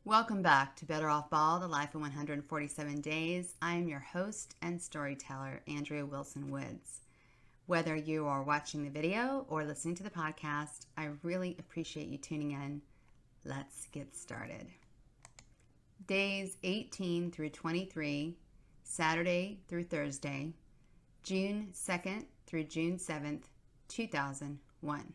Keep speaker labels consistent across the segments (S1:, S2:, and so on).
S1: Welcome back to Better Off Ball, The Life in 147 Days. I am your host and storyteller, Andrea Wilson Woods. Whether you are watching the video or listening to the podcast, I really appreciate you tuning in. Let's get started. Days 18 through 23, Saturday through Thursday, June 2nd through June 7th, 2001.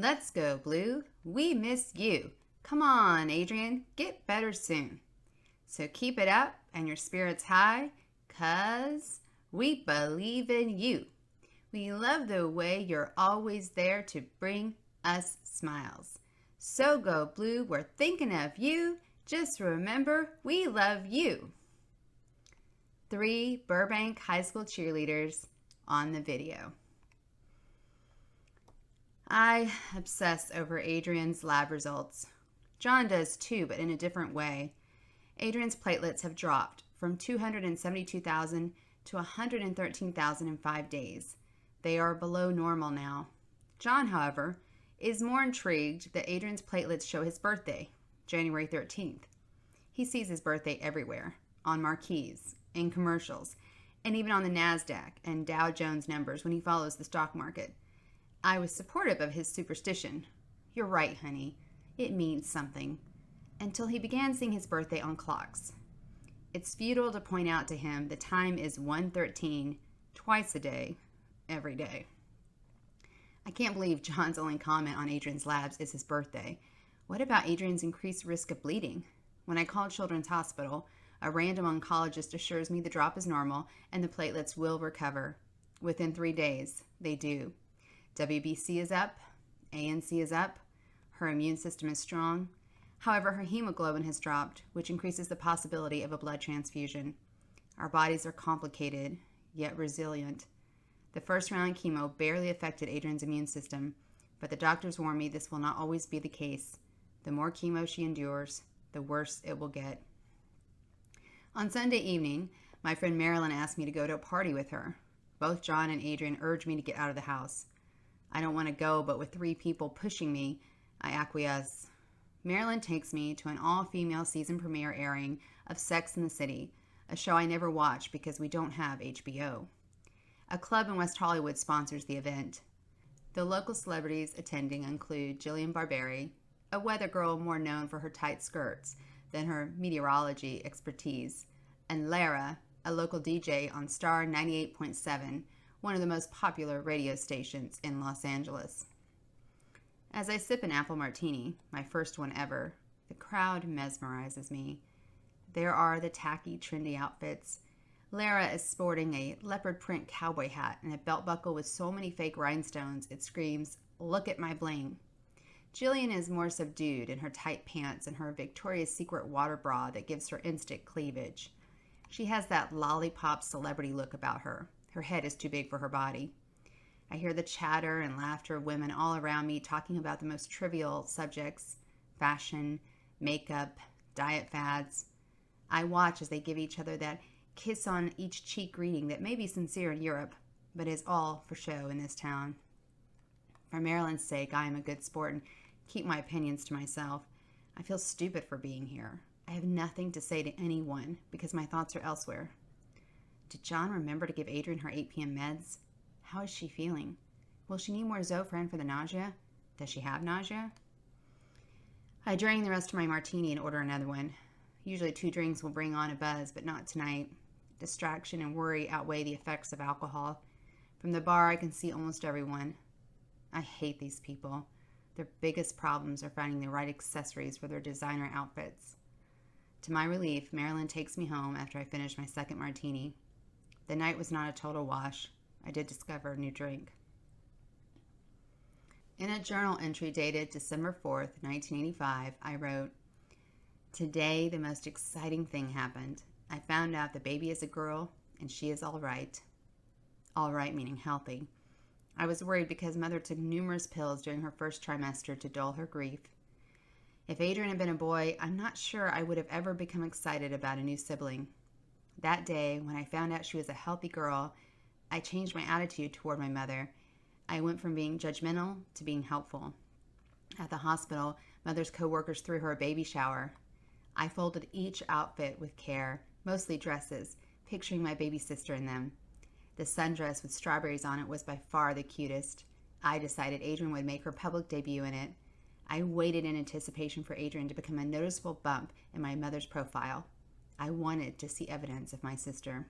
S1: Let's go, Blue. We miss you. Come on, Adrienne. Get better soon. So keep it up and your spirits high, 'cause we believe in you. We love the way you're always there to bring us smiles. So go, Blue. We're thinking of you. Just remember, we love you. 3 Burbank High School cheerleaders on the video. I obsess over Adrienne's lab results. John does too, but in a different way. Adrienne's platelets have dropped from 272,000 to 113,000 in 5 days. They are below normal now. John, however, is more intrigued that Adrienne's platelets show his birthday, January 13th. He sees his birthday everywhere, on marquees, in commercials, and even on the NASDAQ and Dow Jones numbers when he follows the stock market. I was supportive of his superstition. You're right, honey. It means something. Until he began seeing his birthday on clocks. It's futile to point out to him the time is 1:13, twice a day, every day. I can't believe John's only comment on Adrienne's labs is his birthday. What about Adrienne's increased risk of bleeding? When I call Children's Hospital, a random oncologist assures me the drop is normal and the platelets will recover. Within 3 days, they do. WBC is up, ANC is up, her immune system is strong. However, her hemoglobin has dropped, which increases the possibility of a blood transfusion. Our bodies are complicated, yet resilient. The first round of chemo barely affected Adrienne's immune system, but the doctors warn me this will not always be the case. The more chemo she endures, the worse it will get. On Sunday evening, my friend Marilyn asked me to go to a party with her. Both John and Adrienne urged me to get out of the house. I don't want to go, but with 3 people pushing me, I acquiesce. Marilyn takes me to an all-female season premiere airing of Sex and the City, a show I never watch because we don't have HBO. A club in West Hollywood sponsors the event. The local celebrities attending include Jillian Barberi, a weather girl more known for her tight skirts than her meteorology expertise, and Lara, a local DJ on Star 98.7, one of the most popular radio stations in Los Angeles. As I sip an apple martini, my first one ever, the crowd mesmerizes me. There are the tacky, trendy outfits. Lara is sporting a leopard print cowboy hat and a belt buckle with so many fake rhinestones it screams, "Look at my bling." Jillian is more subdued in her tight pants and her Victoria's Secret water bra that gives her instant cleavage. She has that lollipop celebrity look about her. Her head is too big for her body. I hear the chatter and laughter of women all around me talking about the most trivial subjects: fashion, makeup, diet fads. I watch as they give each other that kiss on each cheek greeting that may be sincere in Europe, but is all for show in this town. For Marilyn's sake, I am a good sport and keep my opinions to myself. I feel stupid for being here. I have nothing to say to anyone because my thoughts are elsewhere. Did John remember to give Adrienne her 8 p.m. meds? How is she feeling? Will she need more Zofran for the nausea? Does she have nausea? I drain the rest of my martini and order another one. Usually 2 drinks will bring on a buzz, but not tonight. Distraction and worry outweigh the effects of alcohol. From the bar, I can see almost everyone. I hate these people. Their biggest problems are finding the right accessories for their designer outfits. To my relief, Marilyn takes me home after I finish my second martini. The night was not a total wash. I did discover a new drink. In a journal entry dated December 4th, 1985, I wrote, "Today, the most exciting thing happened. I found out the baby is a girl, and she is all right." All right meaning healthy. I was worried because Mother took numerous pills during her first trimester to dull her grief. If Adrienne had been a boy, I'm not sure I would have ever become excited about a new sibling. That day, when I found out she was a healthy girl, I changed my attitude toward my mother. I went from being judgmental to being helpful. At the hospital, Mother's coworkers threw her a baby shower. I folded each outfit with care, mostly dresses, picturing my baby sister in them. The sundress with strawberries on it was by far the cutest. I decided Adrienne would make her public debut in it. I waited in anticipation for Adrienne to become a noticeable bump in my mother's profile. I wanted to see evidence of my sister.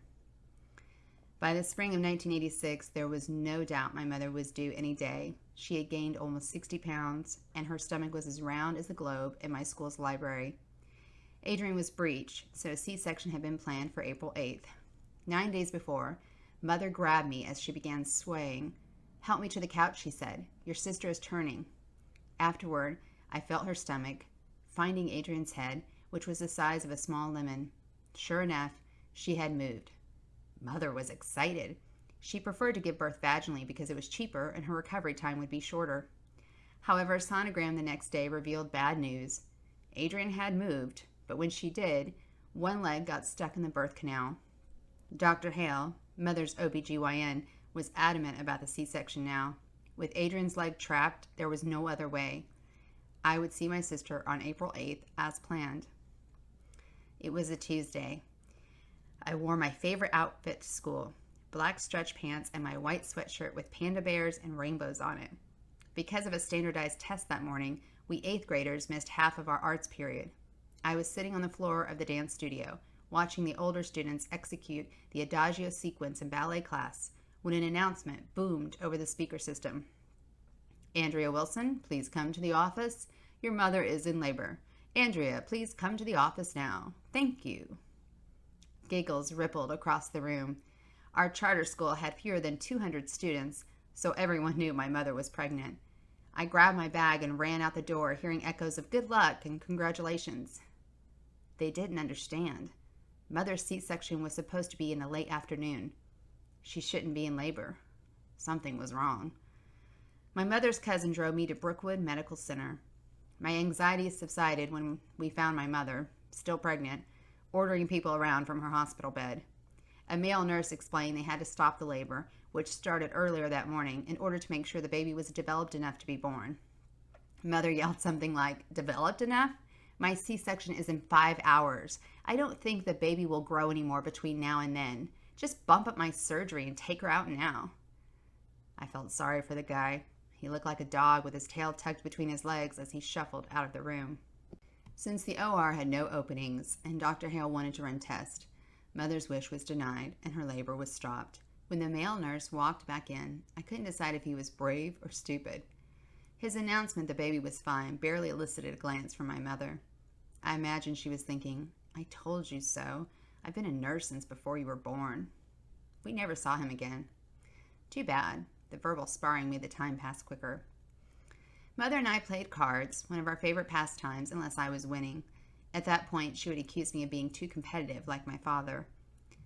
S1: By the spring of 1986, there was no doubt my mother was due any day. She had gained almost 60 pounds, and her stomach was as round as the globe in my school's library. Adrienne was breech, so a C-section had been planned for April 8th. 9 days before, Mother grabbed me as she began swaying. "Help me to the couch," she said. "Your sister is turning." Afterward, I felt her stomach, finding Adrienne's head, which was the size of a small lemon. Sure enough, she had moved. Mother was excited. She preferred to give birth vaginally because it was cheaper and her recovery time would be shorter. However, a sonogram the next day revealed bad news. Adrienne had moved, but when she did, one leg got stuck in the birth canal. Dr. Hale, Mother's OBGYN, was adamant about the C-section now. With Adrienne's leg trapped, there was no other way. I would see my sister on April 8th as planned. It was a Tuesday. I wore my favorite outfit to school, black stretch pants and my white sweatshirt with panda bears and rainbows on it. Because of a standardized test that morning, we 8th graders missed half of our arts period. I was sitting on the floor of the dance studio, watching the older students execute the Adagio sequence in ballet class, when an announcement boomed over the speaker system. "Andrea Wilson, please come to the office. Your mother is in labor. Andrea, please come to the office now. Thank you." Giggles rippled across the room. Our charter school had fewer than 200 students, so everyone knew my mother was pregnant. I grabbed my bag and ran out the door, hearing echoes of good luck and congratulations. They didn't understand. Mother's C-section was supposed to be in the late afternoon. She shouldn't be in labor. Something was wrong. My mother's cousin drove me to Brookwood Medical Center. My anxiety subsided when we found my mother, still pregnant, ordering people around from her hospital bed. A male nurse explained they had to stop the labor, which started earlier that morning, in order to make sure the baby was developed enough to be born. Mother yelled something like, "Developed enough? My C-section is in 5 hours. I don't think the baby will grow anymore between now and then. Just bump up my surgery and take her out now." I felt sorry for the guy. He looked like a dog with his tail tucked between his legs as he shuffled out of the room. Since the OR had no openings and Dr. Hale wanted to run tests, Mother's wish was denied and her labor was stopped. When the male nurse walked back in, I couldn't decide if he was brave or stupid. His announcement the baby was fine barely elicited a glance from my mother. I imagined she was thinking, "I told you so. I've been a nurse since before you were born." We never saw him again. Too bad. The verbal sparring made the time pass quicker. Mother and I played cards, one of our favorite pastimes, unless I was winning. At that point, she would accuse me of being too competitive, like my father.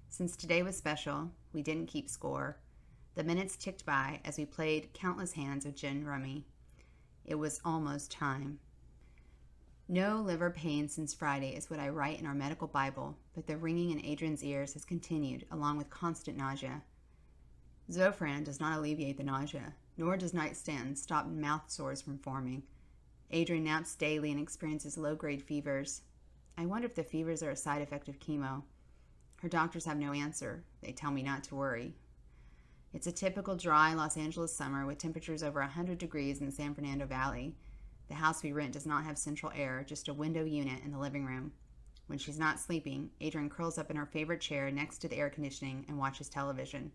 S1: Since today was special, we didn't keep score. The minutes ticked by as we played countless hands of gin rummy. It was almost time. "No liver pain since Friday" is what I write in our medical Bible, but the ringing in Adrienne's ears has continued, along with constant nausea. Zofran does not alleviate the nausea, nor does nightstand stop mouth sores from forming. Adrienne naps daily and experiences low-grade fevers. I wonder if the fevers are a side effect of chemo. Her doctors have no answer. They tell me not to worry. It's a typical dry Los Angeles summer with temperatures over 100 degrees in the San Fernando Valley. The house we rent does not have central air, just a window unit in the living room. When she's not sleeping, Adrienne curls up in her favorite chair next to the air conditioning and watches television.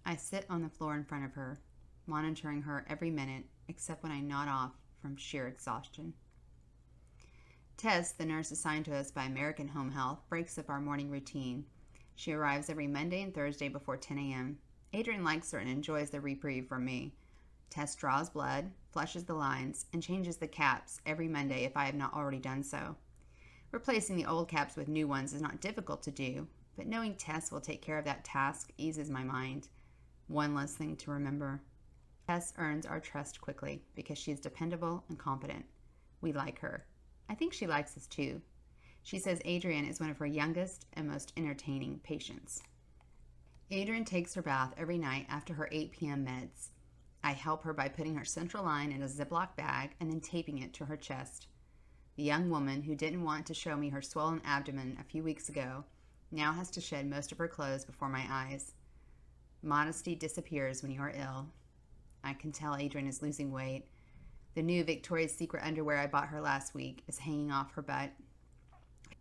S1: I sit on the floor in front of her, monitoring her every minute, except when I nod off from sheer exhaustion. Tess, the nurse assigned to us by American Home Health, breaks up our morning routine. She arrives every Monday and Thursday before 10 a.m. Adrienne likes her and enjoys the reprieve from me. Tess draws blood, flushes the lines, and changes the caps every Monday if I have not already done so. Replacing the old caps with new ones is not difficult to do, but knowing Tess will take care of that task eases my mind. One less thing to remember. Tess earns our trust quickly because she is dependable and competent. We like her. I think she likes us too. She says Adrienne is one of her youngest and most entertaining patients. Adrienne takes her bath every night after her 8 p.m. meds. I help her by putting her central line in a Ziploc bag and then taping it to her chest. The young woman who didn't want to show me her swollen abdomen a few weeks ago now has to shed most of her clothes before my eyes. Modesty disappears when you are ill. I can tell Adrienne is losing weight. The new Victoria's Secret underwear I bought her last week is hanging off her butt.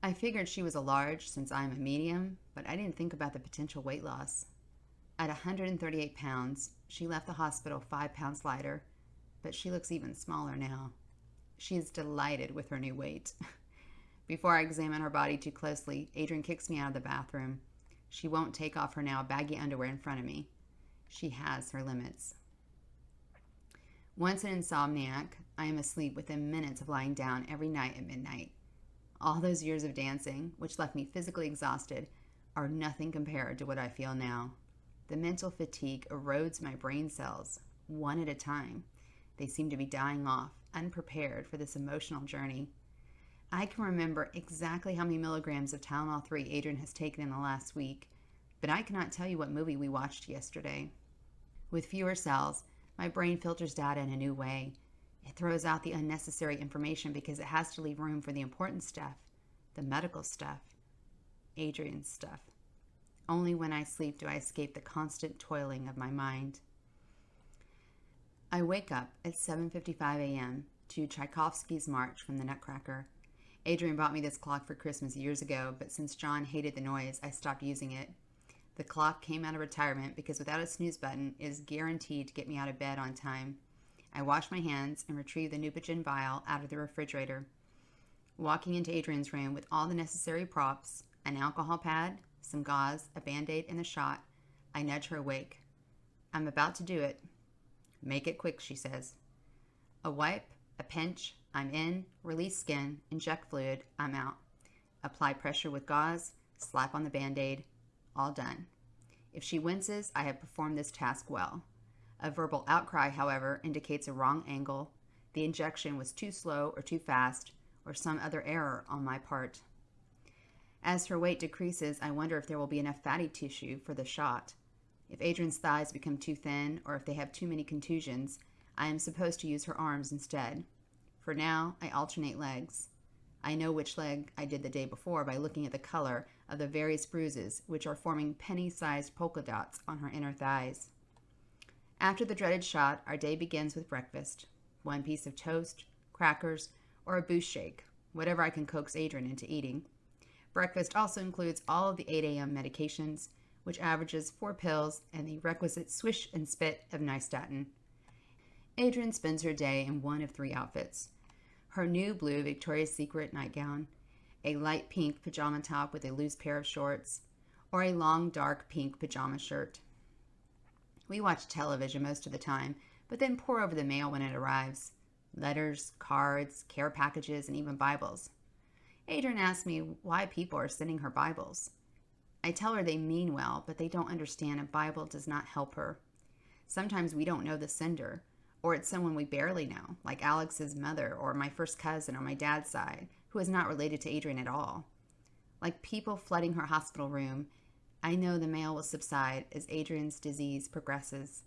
S1: I figured she was a large since I'm a medium, but I didn't think about the potential weight loss. At 138 pounds, she left the hospital 5 pounds lighter, but she looks even smaller now. She is delighted with her new weight. Before I examine her body too closely, Adrienne kicks me out of the bathroom. She won't take off her now baggy underwear in front of me. She has her limits. Once an insomniac, I am asleep within minutes of lying down every night at midnight. All those years of dancing, which left me physically exhausted, are nothing compared to what I feel now. The mental fatigue erodes my brain cells, one at a time. They seem to be dying off, unprepared for this emotional journey. I can remember exactly how many milligrams of Tylenol 3 Adrienne has taken in the last week, but I cannot tell you what movie we watched yesterday. With fewer cells, my brain filters data in a new way. It throws out the unnecessary information because it has to leave room for the important stuff, the medical stuff, Adrienne's stuff. Only when I sleep do I escape the constant toiling of my mind. I wake up at 7:55 a.m. to Tchaikovsky's March from the Nutcracker. Adrienne bought me this clock for Christmas years ago, but since John hated the noise, I stopped using it. The clock came out of retirement because without a snooze button, it is guaranteed to get me out of bed on time. I wash my hands and retrieve the Neupogen vial out of the refrigerator. Walking into Adrienne's room with all the necessary props, an alcohol pad, some gauze, a Band-Aid, and a shot, I nudge her awake. I'm about to do it. Make it quick, she says. A wipe, a pinch, I'm in, release skin, inject fluid, I'm out. Apply pressure with gauze, slap on the Band-Aid, all done. If she winces, I have performed this task well. A verbal outcry, however, indicates a wrong angle, the injection was too slow or too fast, or some other error on my part. As her weight decreases, I wonder if there will be enough fatty tissue for the shot. If Adrienne's thighs become too thin, or if they have too many contusions, I am supposed to use her arms instead. For now, I alternate legs. I know which leg I did the day before by looking at the color of the various bruises, which are forming penny-sized polka dots on her inner thighs. After the dreaded shot, our day begins with breakfast. 1 piece of toast, crackers, or a boost shake, whatever I can coax Adrienne into eating. Breakfast also includes all of the 8 a.m. medications, which averages 4 pills and the requisite swish and spit of nystatin. Adrienne spends her day in one of 3 outfits. Her new blue Victoria's Secret nightgown, a light pink pajama top with a loose pair of shorts, or a long dark pink pajama shirt. We watch television most of the time, but then pore over the mail when it arrives. Letters, cards, care packages, and even Bibles. Adrienne asks me why people are sending her Bibles. I tell her they mean well, but they don't understand a Bible does not help her. Sometimes we don't know the sender, or it's someone we barely know, like Alex's mother or my first cousin on my dad's side, who is not related to Adrienne at all. Like people flooding her hospital room, I know the mail will subside as Adrienne's disease progresses.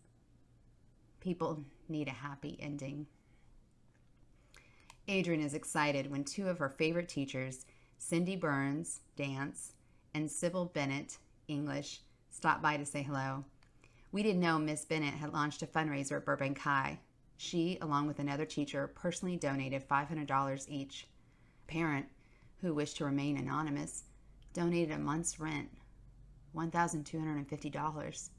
S1: People need a happy ending. Adrienne is excited when 2 of her favorite teachers, Cindy Burns, dance, and Sybil Bennett, English, stop by to say hello. We didn't know Miss Bennett had launched a fundraiser at Burbank High. She, along with another teacher, personally donated $500 each. A parent, who wished to remain anonymous, donated a month's rent, $1,250.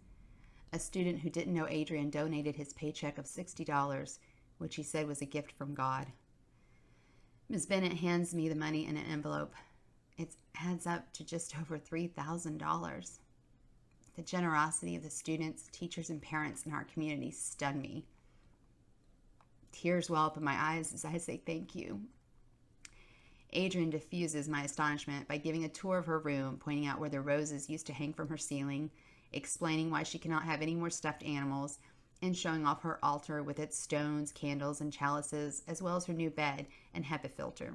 S1: A student who didn't know Adrienne donated his paycheck of $60, which he said was a gift from God. Ms. Bennett hands me the money in an envelope. It adds up to just over $3,000. The generosity of the students, teachers, and parents in our community stunned me. Tears well up in my eyes as I say thank you. Adrienne diffuses my astonishment by giving a tour of her room, pointing out where the roses used to hang from her ceiling, explaining why she cannot have any more stuffed animals, and showing off her altar with its stones, candles, and chalices, as well as her new bed and HEPA filter.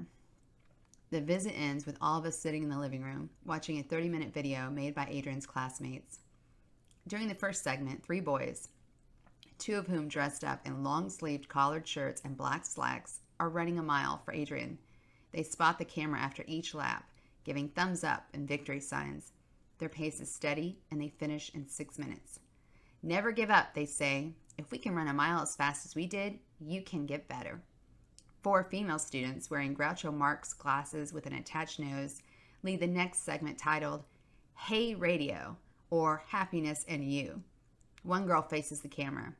S1: The visit ends with all of us sitting in the living room, watching a 30-minute video made by Adrienne's classmates. During the first segment, 3 boys, two of whom dressed up in long-sleeved collared shirts and black slacks are running a mile for Adrienne. They spot the camera after each lap, giving thumbs up and victory signs. Their pace is steady, and they finish in 6 minutes. Never give up, they say. If we can run a mile as fast as we did, you can get better. 4 female students wearing Groucho Marx glasses with an attached nose lead the next segment titled, Hey Radio, or Happiness and You. One girl faces the camera.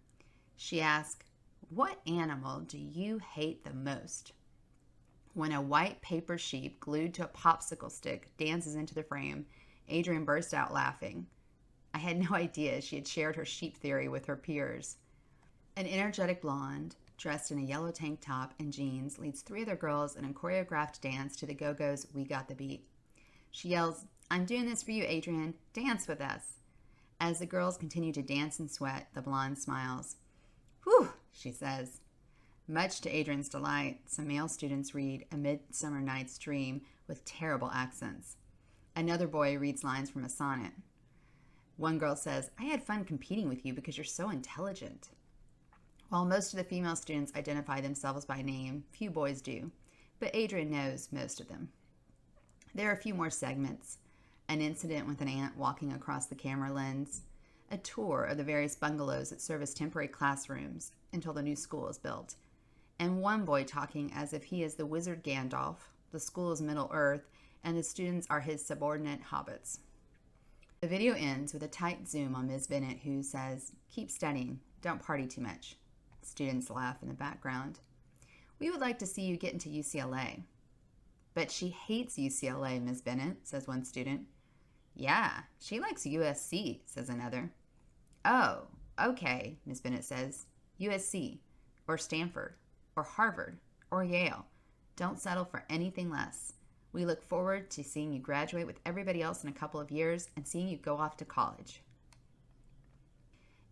S1: She asks, what animal do you hate the most? When a white paper sheep glued to a popsicle stick dances into the frame, Adrienne burst out laughing. I had no idea she had shared her sheep theory with her peers. An energetic blonde, dressed in a yellow tank top and jeans, leads 3 other girls in a choreographed dance to the Go-Go's We Got the Beat. She yells, I'm doing this for you, Adrienne. Dance with us. As the girls continue to dance and sweat, the blonde smiles. Whew, she says. Much to Adrienne's delight, some male students read A Midsummer Night's Dream with terrible accents. Another boy reads lines from a sonnet. One girl says, I had fun competing with you because you're so intelligent. While most of the female students identify themselves by name, few boys do, but Adrienne knows most of them. There are a few more segments. An incident with an aunt walking across the camera lens, a tour of the various bungalows that serve as temporary classrooms until the new school is built, and one boy talking as if he is the wizard Gandalf, the school is Middle Earth, and the students are his subordinate hobbits. The video ends with a tight zoom on Ms. Bennett, who says, keep studying, don't party too much. Students laugh in the background. We would like to see you get into UCLA. But she hates UCLA, Ms. Bennett, says one student. Yeah, she likes USC, says another. Oh, okay, Ms. Bennett says. USC, or Stanford, or Harvard, or Yale. Don't settle for anything less. We look forward to seeing you graduate with everybody else in a couple of years and seeing you go off to college.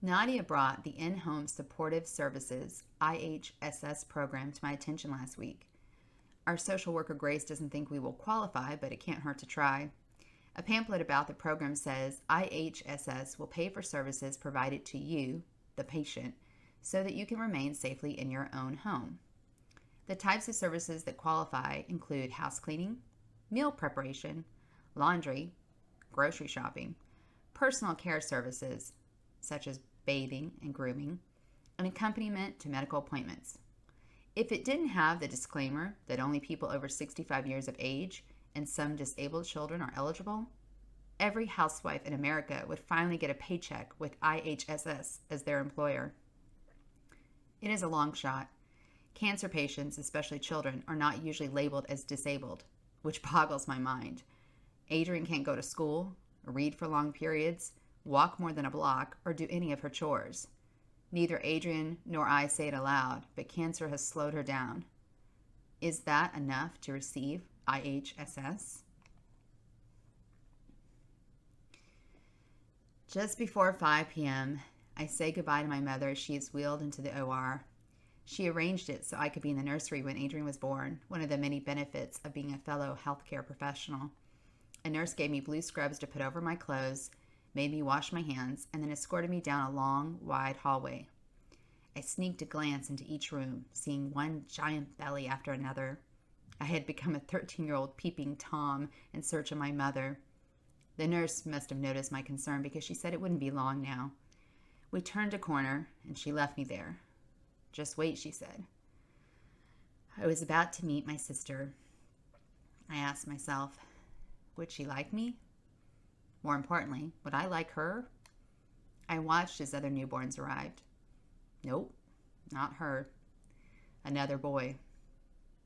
S1: Nadia brought the In-Home Supportive Services, IHSS program to my attention last week. Our social worker Grace doesn't think we will qualify, but it can't hurt to try. A pamphlet about the program says IHSS will pay for services provided to you, the patient, so that you can remain safely in your own home. The types of services that qualify include house cleaning, meal preparation, laundry, grocery shopping, personal care services, such as bathing and grooming, and accompaniment to medical appointments. If it didn't have the disclaimer that only people over 65 years of age and some disabled children are eligible, every housewife in America would finally get a paycheck with IHSS as their employer. It is a long shot. Cancer patients, especially children, are not usually labeled as disabled, which boggles my mind. Adrienne can't go to school, read for long periods, walk more than a block, or do any of her chores. Neither Adrienne nor I say it aloud, but cancer has slowed her down. Is that enough to receive IHSS? Just before 5 p.m., I say goodbye to my mother as she is wheeled into the OR. She arranged it so I could be in the nursery when Adrienne was born, one of the many benefits of being a fellow healthcare professional. A nurse gave me blue scrubs to put over my clothes, made me wash my hands, and then escorted me down a long, wide hallway. I sneaked a glance into each room, seeing one giant belly after another. I had become a 13-year-old peeping Tom in search of my mother. The nurse must have noticed my concern because she said it wouldn't be long now. We turned a corner, and she left me there. Just wait, she said. I was about to meet my sister. I asked myself, would she like me? More importantly, would I like her? I watched as other newborns arrived. Nope, not her. Another boy.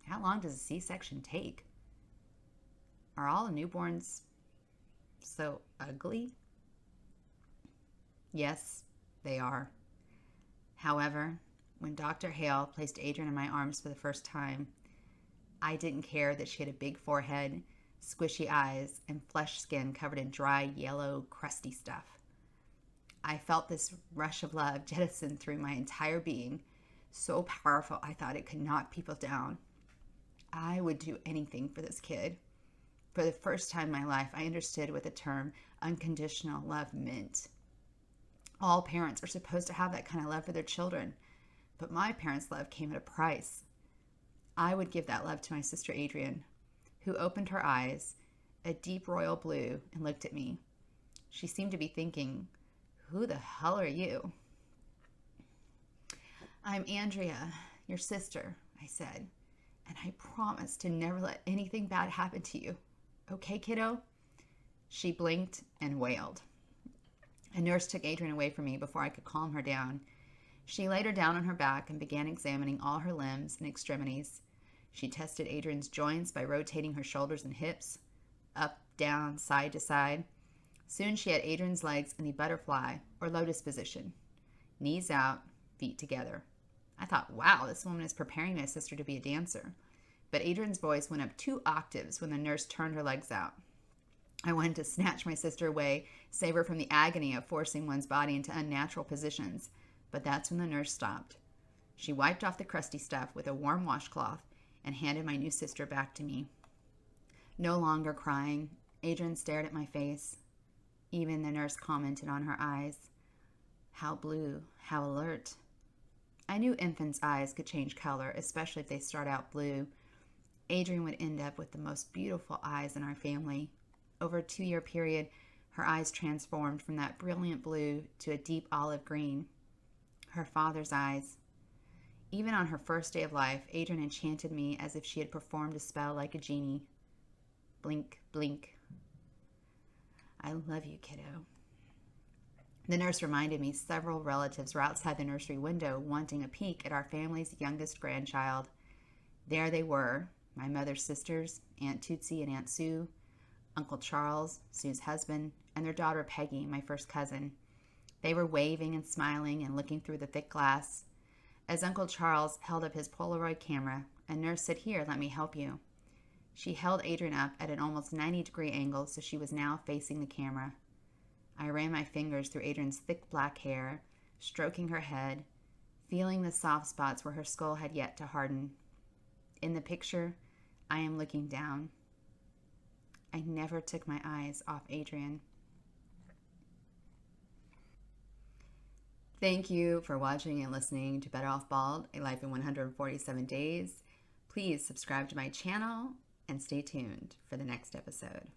S1: How long does a C-section take? Are all newborns so ugly? Yes, they are. However, when Dr. Hale placed Adrienne in my arms for the first time, I didn't care that she had a big forehead, squishy eyes, and flesh skin covered in dry, yellow, crusty stuff. I felt this rush of love jettison through my entire being, so powerful I thought it could knock people down. I would do anything for this kid. For the first time in my life, I understood what the term unconditional love meant. All parents are supposed to have that kind of love for their children, but my parents' love came at a price. I would give that love to my sister Adrienne, who opened her eyes, a deep royal blue, and looked at me. She seemed to be thinking, "Who the hell are you?" "I'm Andrea, your sister," I said, "and I promise to never let anything bad happen to you. Okay, kiddo?" She blinked and wailed. A nurse took Adrienne away from me before I could calm her down. She laid her down on her back and began examining all her limbs and extremities. She tested Adrienne's joints by rotating her shoulders and hips, up, down, side to side. Soon she had Adrienne's legs in the butterfly or lotus position, knees out, feet together. I thought, wow, this woman is preparing my sister to be a dancer. But Adrienne's voice went up 2 octaves when the nurse turned her legs out. I wanted to snatch my sister away, save her from the agony of forcing one's body into unnatural positions, but that's when the nurse stopped. She wiped off the crusty stuff with a warm washcloth and handed my new sister back to me. No longer crying, Adrienne stared at my face. Even the nurse commented on her eyes. How blue, how alert. I knew infants' eyes could change color, especially if they start out blue. Adrienne would end up with the most beautiful eyes in our family. Over a 2-year period, her eyes transformed from that brilliant blue to a deep olive green. Her father's eyes. Even on her first day of life, Adrienne enchanted me as if she had performed a spell like a genie. Blink, blink. I love you, kiddo. The nurse reminded me several relatives were outside the nursery window wanting a peek at our family's youngest grandchild. There they were, my mother's sisters, Aunt Tootsie and Aunt Sue, Uncle Charles, Sue's husband, and their daughter Peggy, my first cousin. They were waving and smiling and looking through the thick glass. As Uncle Charles held up his Polaroid camera, a nurse said, "Here, let me help you." She held Adrienne up at an almost 90-degree angle so she was now facing the camera. I ran my fingers through Adrienne's thick black hair, stroking her head, feeling the soft spots where her skull had yet to harden. In the picture, I am looking down. I never took my eyes off Adrienne. Thank you for watching and listening to Better Off Bald, A Life in 147 Days. Please subscribe to my channel and stay tuned for the next episode.